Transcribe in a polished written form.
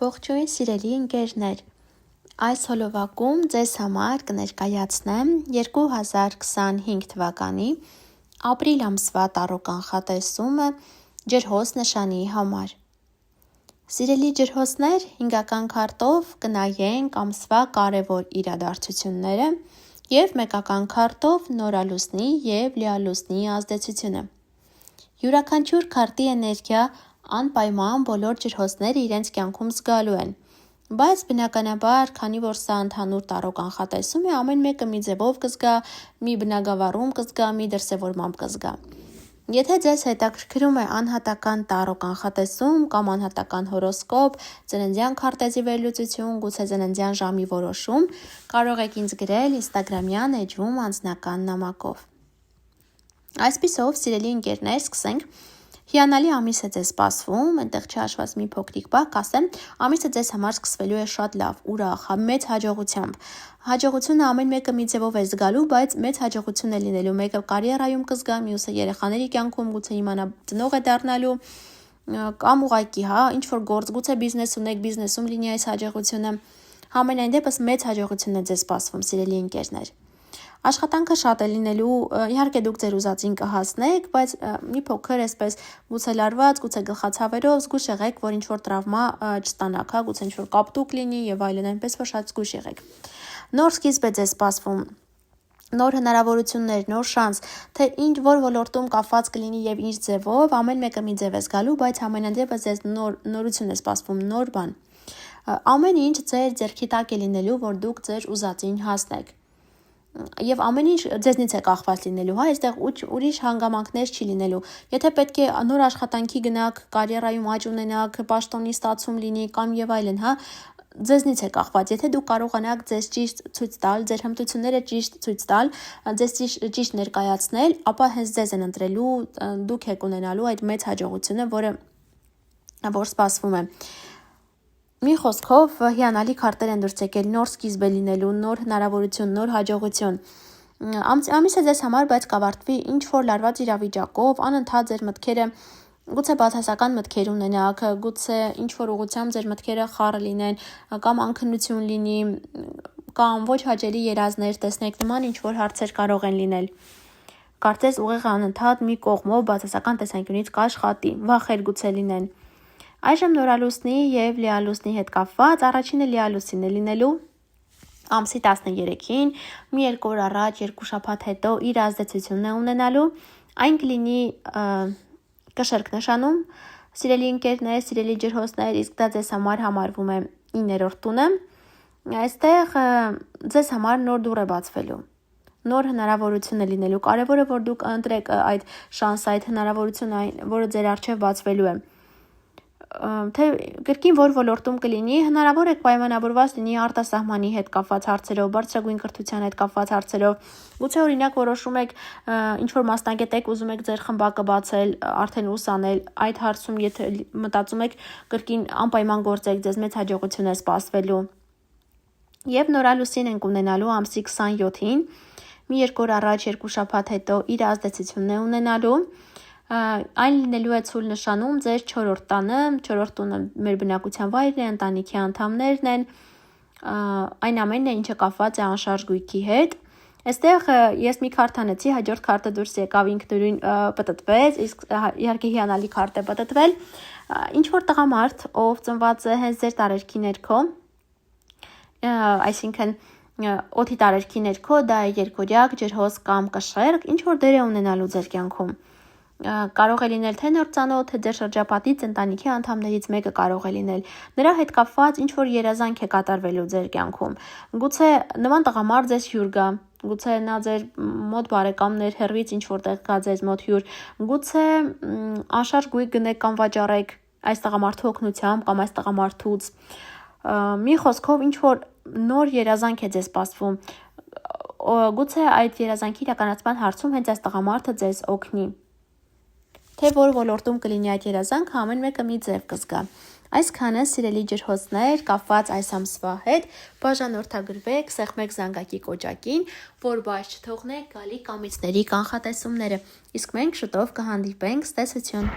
Ողջույն սիրելի ընկերներ, այս հոլովակում ձեզ համար կներկայացնեմ 2025 թվականի ապրիլ ամսվա տարրոք կանխատեսումը ջրհոս նշանի համար։ Սիրելի ջրհոսներ, հինգական քարտով կնայենք ամսվա կարևոր իրադարձությունները և մեկական քարտով նորալուսնի և լիալուսնի ազդեցությունը։ Յուրաքանչյուր քարտի էներգիա անպայման բոլոր ջրհոսները իրենց կյանքում զգալու են, բայց բնականաբար, քանի որ սա ընդհանուր տարրոք կանխատեսում է, ամեն մեկը մի ձևով կզգա, մի բնագավառում կզգա, մի դրսևորմամբ կզգա։ Եթե ձեզ հետաքրքրում է անհատական տարրոք կանխատեսում կամ անհատական հորոսկոպ, ծննդյան քարտեզի վերլուծություն, գուցե ծննդյան ժամի որոշում, կարող եք ինձ գրել Instagram-յան էջում անձնական նամակով։ Այսպիսով, սիրելի ընկերներ, սկսենք։ Հիանալի ամիս է ձեզ սպասվում, այնտեղ չհաշված մի փոքրիկ բան կասեմ, ամիսը ձեզ համար սկսվելու է շատ լավ, ուրախ, մեծ հաջողությամբ։ Հաջողությունը ամեն մեկը մի ձևով է զգալու, բայց մեծ հաջողություն է լինելու, մեկը կարիերայում կզգա, մյուսը երեխաների կյանքում, գուցե իմանա ծնող է դառնալու, կամ ուղղակի, ինչ որ գործ, գուցե բիզնես ունեք, բիզնեսում լինի այս հաջողությունը։ Համենայն դեպս մեծ հաջողություն է ձեզ սպասվում, սիրելի ընկերներ։ Աշխատանքը շատ է լինելու, իհարկե դուք ձեր ուզածին կհասնեք, բայց մի փոքր այսպես գուցե լարված, գուցե գլխացավերով զգույշ եղեք, որ ինչ-որ տրավմա չստանաք, գուցե ինչ-որ կապտուկ լինի եւ այլն, այնպես որ շատ զգույշ եղեք։ Նոր սկիզբ է ձեզ սպասվում, նոր հնարավորություններ, նոր շանս, թե ինչ որ ոլորտում կապված կլինի եւ ինչ ձևով, ամեն մեկը մի ձև է զգալու, բայց ամենայն դեպս ձեզ նորություն է սպասվում, նոր բան։ Ամեն ինչ ձեր ձեռքի տակ է լինելու, որ դուք ձեր ուզածին հասնեք։ Եվ ամեն ինչ ձեզնից է կախված լինելու, այստեղ ուրիշ հանգամանքներ չի լինելու։ Եթե պետք է նոր աշխատանքի գնաք, կարիերայում աճ ունենաք, պաշտոնի ստացում լինի կամ եւ այլն, ձեզնից է կախված։ Եթե դուք կարողանաք ձեզ ճիշտ ցույց տալ, ձեր հմտությունները ճիշտ ցույց տալ, ձեզ ճիշտ ներկայացնել, ապա հենց ձեզ են ընտրելու, դուք եք ունենալու այդ մեծ հաջողությունը, որ սպասվում է։ Մի խոսքով հիանալի քարտեր են դուրս եկել, նոր սկիզբ է լինելու, նոր հնարավորություն, նոր հաջողություն։ Ամիսը ձեզ համար բայց կավարտվի ինչ որ լարված իրավիճակով, անընդհատ ձեր մտքերը գուցե բացասական մտքեր ունենաք, գուցե ինչ որ ուղղությամբ ձեր մտքերը խառը լինեն, կամ անքնություն լինի, կամ ոչ հաճելի երազներ տեսնեք, նման ինչ որ հարցեր կարող են լինել։ Կարծես ուղեղը անընդհատ մի կողմով բացասական տեսանկյունից կաշխատի, վախեր գուցե լինեն։ Այժմ նորալուսնի և լիալուսնի հետ կապված առաջինը լիալուսին է լինելու ամսի 13-ին, մի 2 օր առաջ, 2 շաբաթ հետո իր ազդեցությունն է ունենալու, այն կլինի կշեռք նշանում, սիրելի ընկերներ, սիրելի ջրհոսներ, իսկ դա ձեզ համար համարվում է 9-րդ տունը, այստեղ ձեզ համար նոր դուռ է բացվելու, նոր հնարավորություն է լինելու, կարևոր է, որ դուք ընտրեք այդ շանսը, այդ հնարավորությունը, որը ձեր առջև բացվելու է։ Թե կրկին որ ոլորտում կլինի, հնարավոր է պայմանավորված լինի արտասահմանի հետ կապված հարցերով, բարձրագույն կրթության հետ կապված հարցերով, գուցե օրինակ որոշում եք ինչ-որ մասնագետ եք, ուզում եք ձեր խմբակը բացել, արդեն ուսանել, այդ հարցում եթե մտածում եք կրկին անպայման գործեք, ձեզ մեծ հաջողություն է սպասվելու։ Եվ նորալուսին ենք ունենալու ամսի 27-ին, մի 2 օր առաջ, 2 շաբաթ հետո իր ազդեցությունն է ունենալու։ Այն լինելու է ցույլ նշանում ձեր 4-րդ տանը, 4-րդ տունը մեր բնակության վայրն է, ընտանիքի անդամներն են, այն ամենն է, ինչը կապված է անշարժ գույքի հետ։ Այստեղ ես մի քարտ հանեցի, հաջորդ քարտը դուրս եկավ ինքնուրույն պտտվեց, իսկ իհարկե հիանալի քարտ է պտտվել։ Ինչ որ տղամարդ, ով ծնված է հենց ձեր տարերքի ներքո, այսինքն օդի տարերքի ներքո, դա է երկորյակ, ջրհոս կամ կշեռք, ինչ որ դեր է ունենալու ձեր կյանքում։ Կարող է լինել թե նոր ծանոթ, թե ձեր շրջապատից ընտանիքի անդամներից մեկը կարող է լինել։ Նրա հետ կապված ինչ որ երազանք է կատարվելու ձեր կյանքում։ Գուցե նման տղամարդ ձեզ հյուր գա, գուցե նա ձեր մոտ բարեկամներ հեռվից ինչ որտեղ գա ձեզ մոտ հյուր, գուցե անշարժ գույք գնեք կամ վաճառեք այս տղամարդու օգնությամբ կամ այս տղամարդուց։ Մի խոսքով ինչ որ նոր երազանք է ձեզ սպասվում։ Գուցե այդ երազանքի իրականացման հարցում հենց այս տղամարդը ձեզ օգնի։ Թե որ ոլորտում կլինի այդ երազանքը, ամեն մեկը մի ձև կզգա։ Այսքանը սիրելի ջրհոսներ, կապված այս ամսվա հետ, բաժանորդագրվեք, սեղմեք զանգակի կոճակին, որ բաց չթողնեք գալիք ամիսների կանխատեսումները, իսկ մենք շուտով կհանդիպենք, ցտեսություն։